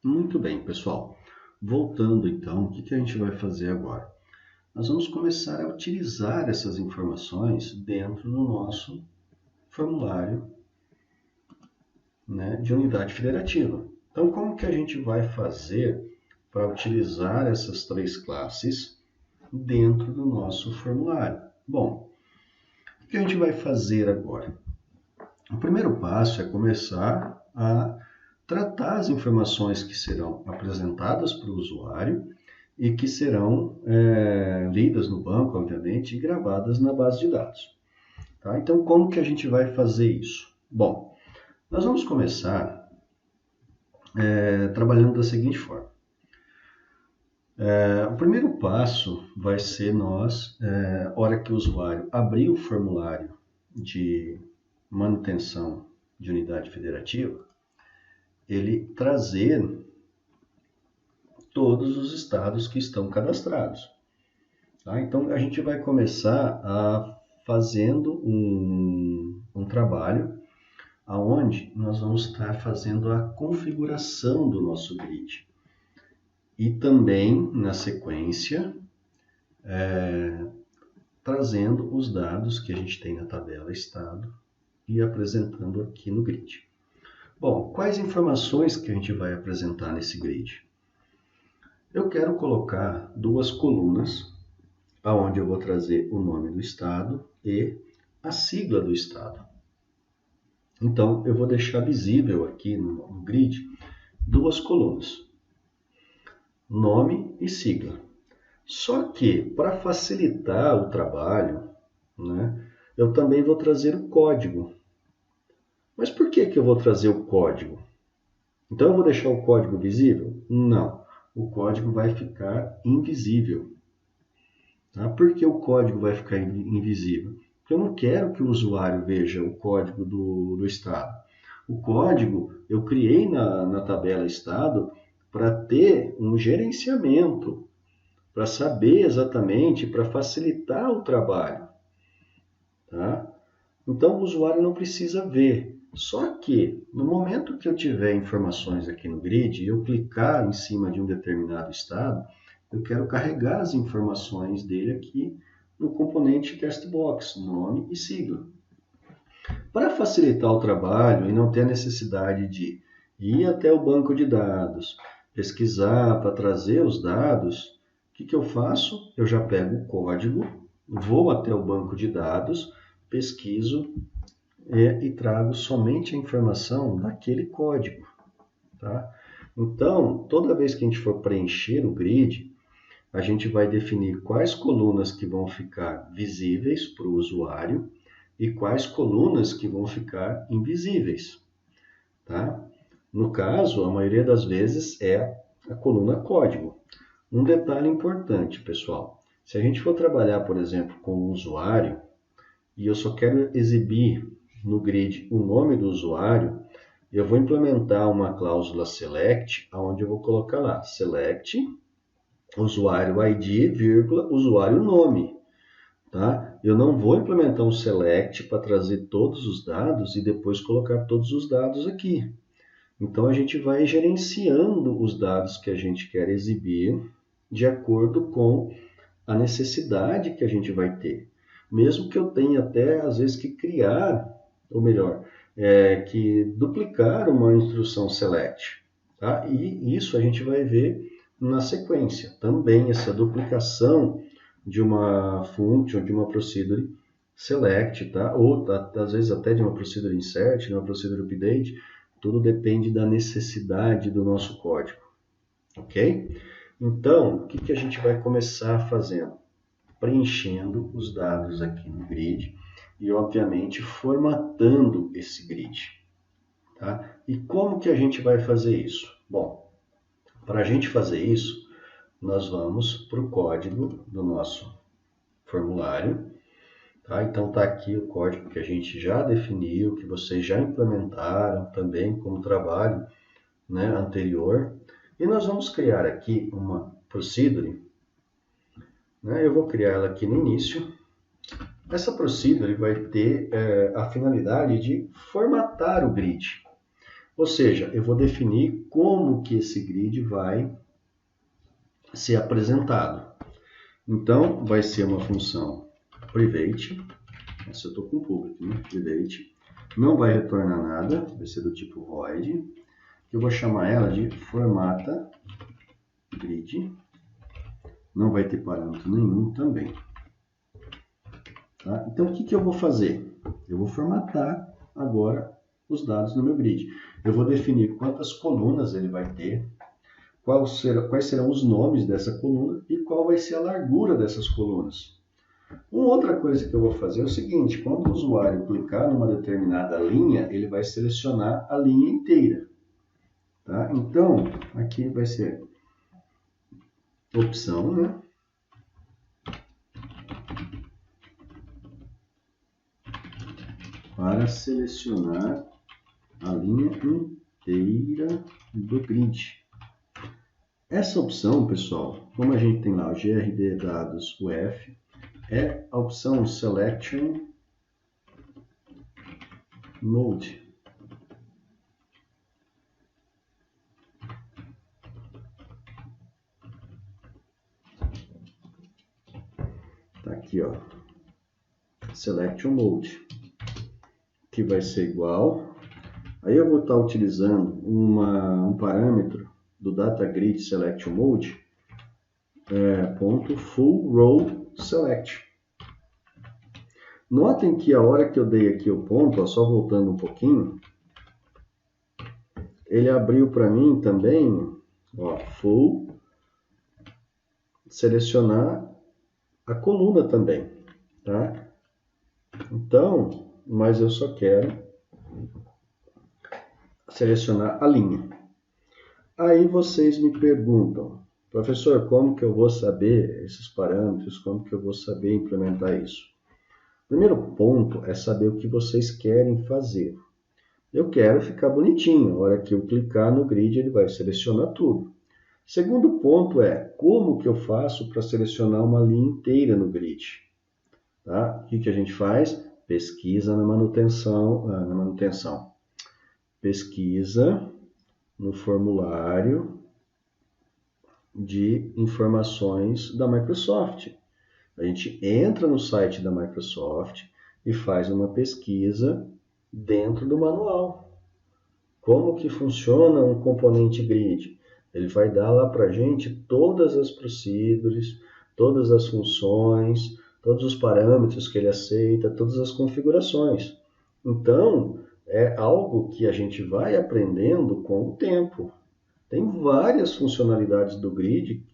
Muito bem, pessoal. Voltando então, o que a gente vai fazer agora? Nós vamos começar a utilizar essas informações dentro do nosso formulário, né, de unidade federativa. Então, como que a gente vai fazer para utilizar essas três classes dentro do nosso formulário? Bom, o que a gente vai fazer agora? O primeiro passo é começar a tratar as informações que serão apresentadas para o usuário e que serão lidas no banco, obviamente, e gravadas na base de dados. Tá? Então, como que a gente vai fazer isso? Bom, nós vamos começar trabalhando da seguinte forma. O primeiro passo vai ser nós, hora que o usuário abrir o formulário de manutenção de unidade federativa, ele trazer todos os estados que estão cadastrados. Tá? Então, a gente vai começar fazendo um trabalho onde nós vamos estar fazendo a configuração do nosso grid. E também, na sequência, trazendo os dados que a gente tem na tabela estado e apresentando aqui no grid. Bom, quais informações que a gente vai apresentar nesse grid? Eu quero colocar duas colunas, onde eu vou trazer o nome do estado e a sigla do estado. Então, eu vou deixar visível aqui no grid duas colunas, nome e sigla. Só que, para facilitar o trabalho, né, eu também vou trazer o código. Mas por que eu vou trazer o código? Então, eu vou deixar o código visível? Não, o código vai ficar invisível. Tá? Por que o código vai ficar invisível? Porque eu não quero que o usuário veja o código do estado. O código eu criei na tabela estado para ter um gerenciamento, para saber exatamente, para facilitar o trabalho. Tá? Então o usuário não precisa ver. Só que no momento que eu tiver informações aqui no grid e eu clicar em cima de um determinado estado, eu quero carregar as informações dele aqui no componente Testbox, nome e sigla. Para facilitar o trabalho e não ter a necessidade de ir até o banco de dados, pesquisar para trazer os dados, o que eu faço? Eu já pego o código, vou até o banco de dados, pesquiso e trago somente a informação daquele código. Tá? Então, toda vez que a gente for preencher o grid, a gente vai definir quais colunas que vão ficar visíveis para o usuário e quais colunas que vão ficar invisíveis. Tá? No caso, a maioria das vezes é a coluna código. Um detalhe importante, pessoal, se a gente for trabalhar, por exemplo, com o usuário, e eu só quero exibir no grid o nome do usuário, eu vou implementar uma cláusula select, onde eu vou colocar lá, select, usuário ID, vírgula, usuário nome. Tá? Eu não vou implementar um select para trazer todos os dados e depois colocar todos os dados aqui. Então, a gente vai gerenciando os dados que a gente quer exibir de acordo com a necessidade que a gente vai ter. Mesmo que eu tenha até, às vezes, que criar, ou melhor, que duplicar uma instrução select. Tá? E isso a gente vai ver na sequência. Também essa duplicação de uma function, de uma procedure select, tá? Ou às vezes até de uma procedure insert, de uma procedure update, tudo depende da necessidade do nosso código, ok? Então, o que a gente vai começar fazendo? Preenchendo os dados aqui no grid e, obviamente, formatando esse grid. Tá? E como que a gente vai fazer isso? Bom, para a gente fazer isso, nós vamos para o código do nosso formulário. Tá? Então está aqui o código que a gente já definiu, que vocês já implementaram também como trabalho, né, anterior. E nós vamos criar aqui uma procedure. Né? Eu vou criar ela aqui no início. Essa procedure vai ter a finalidade de formatar o grid. Ou seja, eu vou definir como que esse grid vai ser apresentado. Então, vai ser uma função private, essa eu estou com público, né? Private, não vai retornar nada, vai ser do tipo void, eu vou chamar ela de formata grid, não vai ter parâmetro nenhum também. Tá? Então, o que eu vou fazer? Eu vou formatar agora os dados no meu grid. Eu vou definir quantas colunas ele vai ter, quais serão os nomes dessa coluna e qual vai ser a largura dessas colunas. Uma outra coisa que eu vou fazer é o seguinte, quando o usuário clicar numa determinada linha, ele vai selecionar a linha inteira. Tá? Então, aqui vai ser opção, né? Para selecionar a linha inteira do grid. Essa opção, pessoal, como a gente tem lá o GRD dados UF, é a opção Selection Mode. Tá aqui, ó. Selection Mode, que vai ser igual. Aí eu vou estar utilizando um parâmetro do Data Grid Selection Mode, ponto full row select. Notem que a hora que eu dei aqui o ponto, ó, só voltando um pouquinho, ele abriu para mim também, ó, full, selecionar a coluna também, tá? Então, mas eu só quero selecionar a linha. Aí vocês me perguntam, professor, como que eu vou saber esses parâmetros, como que eu vou saber implementar isso? Primeiro ponto é saber o que vocês querem fazer. Eu quero ficar bonitinho, a hora que eu clicar no grid ele vai selecionar tudo. Segundo ponto é, como que eu faço para selecionar uma linha inteira no grid? Tá? O que a gente faz? Pesquisa na manutenção. Pesquisa no formulário de informações da Microsoft. A gente entra no site da Microsoft e faz uma pesquisa dentro do manual. Como que funciona um componente grid? Ele vai dar lá para a gente todas as procedures, todas as funções, todos os parâmetros que ele aceita, todas as configurações. Então, é algo que a gente vai aprendendo com o tempo. Tem várias funcionalidades do grid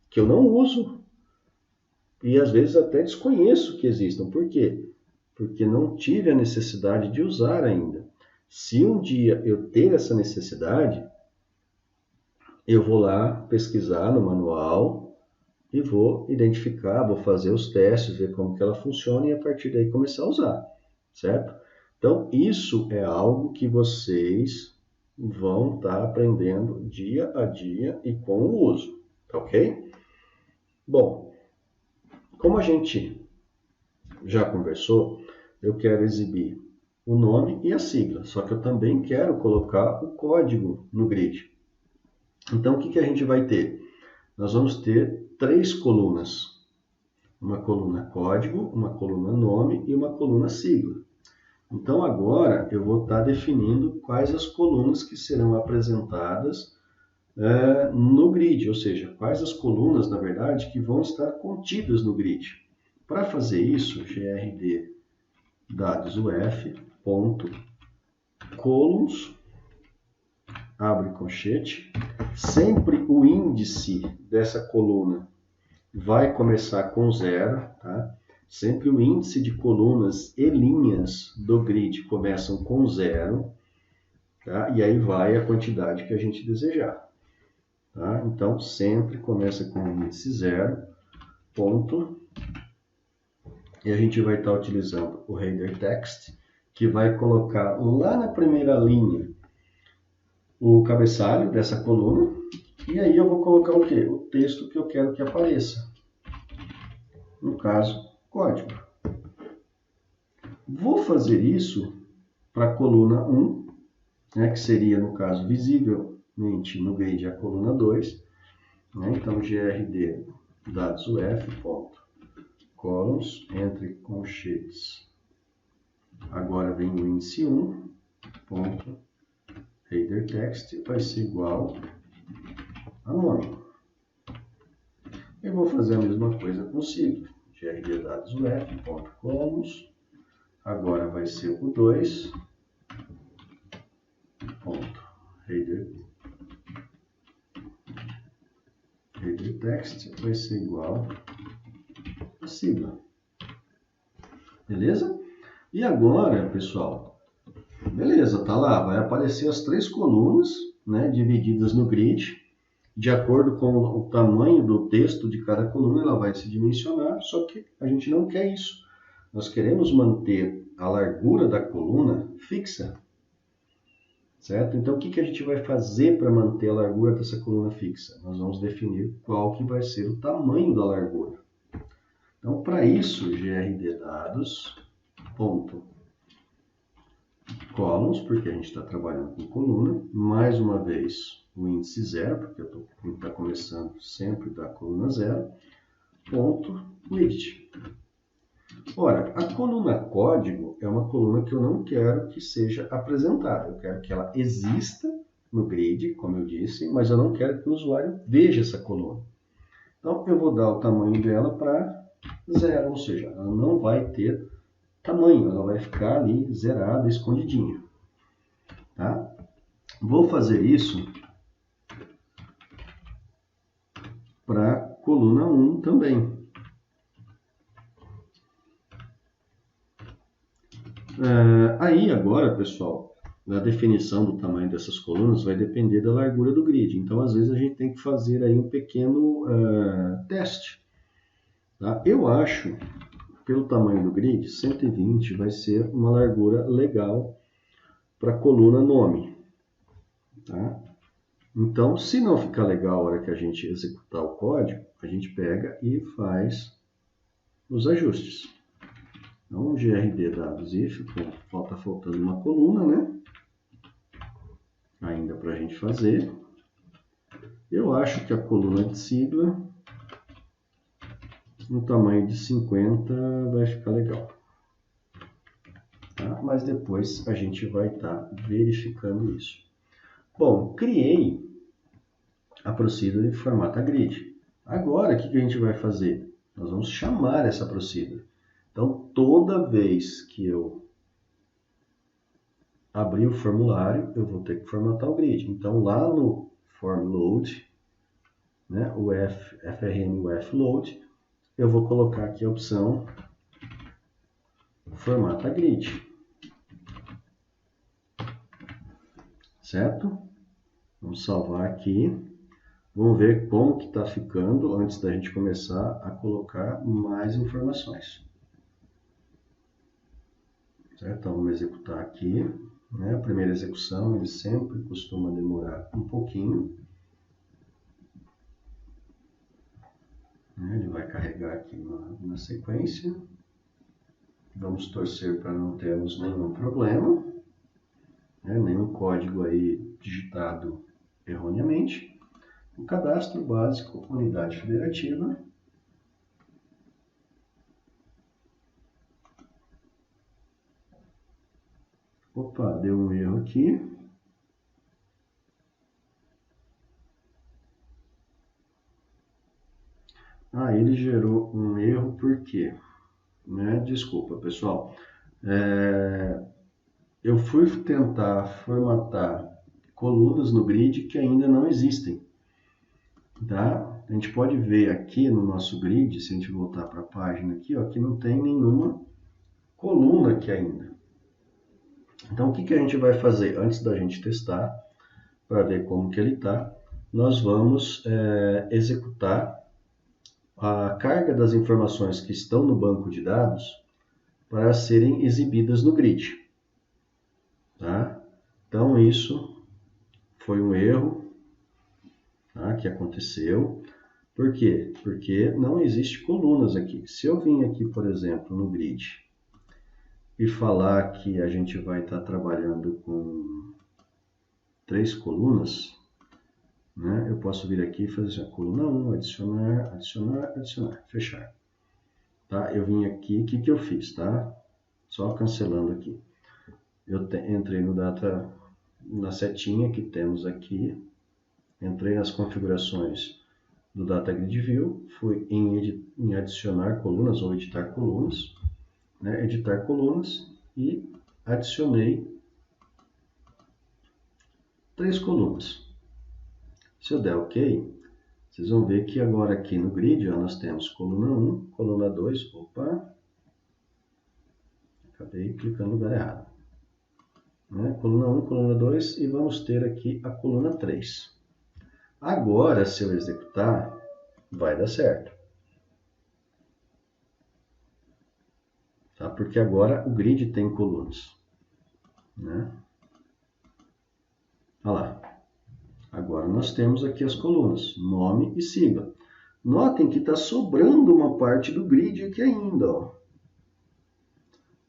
que eu não uso e às vezes até desconheço que existam. Por quê? Porque não tive a necessidade de usar ainda. Se um dia eu ter essa necessidade, eu vou lá pesquisar no manual e vou identificar, vou fazer os testes, ver como que ela funciona e a partir daí começar a usar, certo? Então, isso é algo que vocês vão estar aprendendo dia a dia e com o uso, tá ok? Bom, como a gente já conversou, eu quero exibir o nome e a sigla, só que eu também quero colocar o código no grid. Então, o que a gente vai ter? Nós vamos ter 3 colunas. Uma coluna código, uma coluna nome e uma coluna sigla. Então, agora eu vou estar definindo quais as colunas que serão apresentadas no grid, ou seja, quais as colunas, na verdade, que vão estar contidas no grid. Para fazer isso, grd dados UF, ponto, columns, abre colchete, sempre o índice dessa coluna vai começar com 0, tá? Sempre o índice de colunas e linhas do grid começam com 0, tá? E aí vai a quantidade que a gente desejar. Tá? Então, sempre começa com o índice 0, ponto, e a gente vai estar utilizando o header text, que vai colocar lá na primeira linha o cabeçalho dessa coluna, e aí eu vou colocar o quê? O texto que eu quero que apareça. No caso, código. Vou fazer isso para a coluna 1 né, que seria, no caso, visivelmente no grid a coluna 2. Né? Então, grd dados UF, ponto, columns, entre colchetes. Agora vem o índice 1, ponto, header text, vai ser igual a nome. Eu vou fazer a mesma coisa com o sigla. grd dados UF, ponto, columns. Agora vai ser o 2, ponto, header text, vai ser igual a sigla. Beleza? E agora, pessoal, beleza, tá lá, vai aparecer as 3 colunas, né, divididas no grid. De acordo com o tamanho do texto de cada coluna, ela vai se dimensionar, só que a gente não quer isso. Nós queremos manter a largura da coluna fixa, certo? Então, o que a gente vai fazer para manter a largura dessa coluna fixa? Nós vamos definir qual que vai ser o tamanho da largura. Então, para isso, grd dados, ponto, columns, porque a gente está trabalhando com coluna, mais uma vez o índice 0, porque eu estou começando sempre da coluna 0, ponto, width. Ora, a coluna código é uma coluna que eu não quero que seja apresentada, eu quero que ela exista no grid, como eu disse, mas eu não quero que o usuário veja essa coluna. Então, eu vou dar o tamanho dela para 0, ou seja, ela não vai ter tamanho, ela vai ficar ali zerada, escondidinha. Tá? Vou fazer isso para a coluna 1 também. Aí agora, pessoal, a definição do tamanho dessas colunas vai depender da largura do grid. Então, às vezes, a gente tem que fazer aí um pequeno teste. Tá? Eu acho, pelo tamanho do grid, 120 vai ser uma largura legal para a coluna nome. Tá? Então, se não ficar legal a hora que a gente executar o código, a gente pega e faz os ajustes. Então, grd dados if, está faltando uma coluna, né? Ainda para a gente fazer. Eu acho que a coluna de sigla, no tamanho de 50, vai ficar legal. Tá? Mas depois a gente vai estar verificando isso. Bom, criei a procedure de formata grid. Agora, o que a gente vai fazer? Nós vamos chamar essa procedure. Então, toda vez que eu abrir o formulário, eu vou ter que formatar o grid. Então, lá no form load, né, o frm load, eu vou colocar aqui a opção formata grid. Certo? Vamos salvar aqui. Vamos ver como que está ficando antes da gente começar a colocar mais informações. Certo? Então, vamos executar aqui. Né? A primeira execução, ele sempre costuma demorar um pouquinho. Ele vai carregar aqui na sequência. Vamos torcer para não termos nenhum problema. Nenhum código aí digitado erroneamente. O cadastro básico, unidade federativa. Opa, deu um erro aqui. Ele gerou um erro por quê? Desculpa, pessoal. Eu fui tentar formatar colunas no grid que ainda não existem. Tá? A gente pode ver aqui no nosso grid, se a gente voltar para a página aqui, ó, que não tem nenhuma coluna aqui ainda. Então, o que a gente vai fazer? Antes da gente testar, para ver como que ele está, nós vamos executar a carga das informações que estão no banco de dados para serem exibidas no grid. Tá? Então, isso foi um erro, tá, que aconteceu. Por quê? Porque não existe colunas aqui. Se eu vim aqui, por exemplo, no grid e falar que a gente vai estar trabalhando com 3 colunas, né? Eu posso vir aqui e fazer assim, coluna 1, adicionar, adicionar, adicionar, fechar. Tá? Eu vim aqui, o que eu fiz, tá? Só cancelando aqui. Eu entrei no data, na setinha que temos aqui, entrei nas configurações do Data Grid View, fui em adicionar colunas ou editar colunas, né? Editar colunas e adicionei 3 colunas. Se eu der OK, vocês vão ver que agora aqui no grid ó, nós temos coluna 1, coluna 2, opa, acabei clicando no lugar errado. Né? Coluna 1, coluna 2 e vamos ter aqui a coluna 3. Agora, se eu executar, vai dar certo. Tá? Porque agora o grid tem colunas. Né? Olha lá. Agora nós temos aqui as colunas, nome e sigla. Notem que está sobrando uma parte do grid aqui ainda. Ó.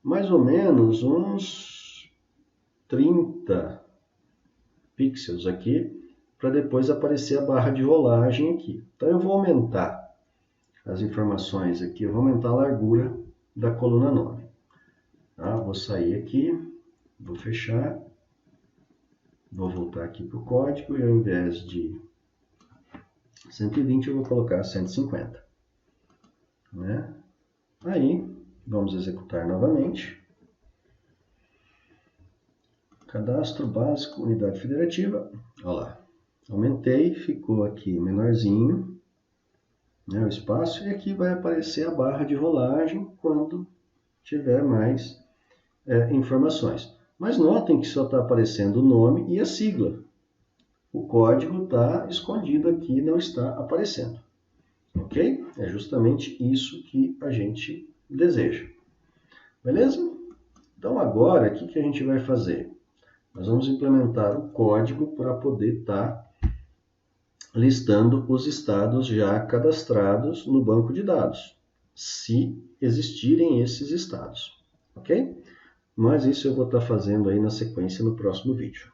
Mais ou menos uns 30 pixels aqui, para depois aparecer a barra de rolagem aqui. Então eu vou aumentar as informações aqui, eu vou aumentar a largura da coluna 9. Tá? Vou sair aqui, vou fechar, vou voltar aqui para o código e ao invés de 120 eu vou colocar 150. Né? Aí, vamos executar novamente. Cadastro básico, unidade federativa. Olha lá. Aumentei, ficou aqui menorzinho, né, o espaço, e aqui vai aparecer a barra de rolagem quando tiver mais informações. Mas notem que só está aparecendo o nome e a sigla. O código está escondido aqui, não está aparecendo. Ok? É justamente isso que a gente deseja. Beleza? Então agora, o que a gente vai fazer? Nós vamos implementar o código para poder estar listando os estados já cadastrados no banco de dados, se existirem esses estados, ok? Mas isso eu vou estar fazendo aí na sequência no próximo vídeo.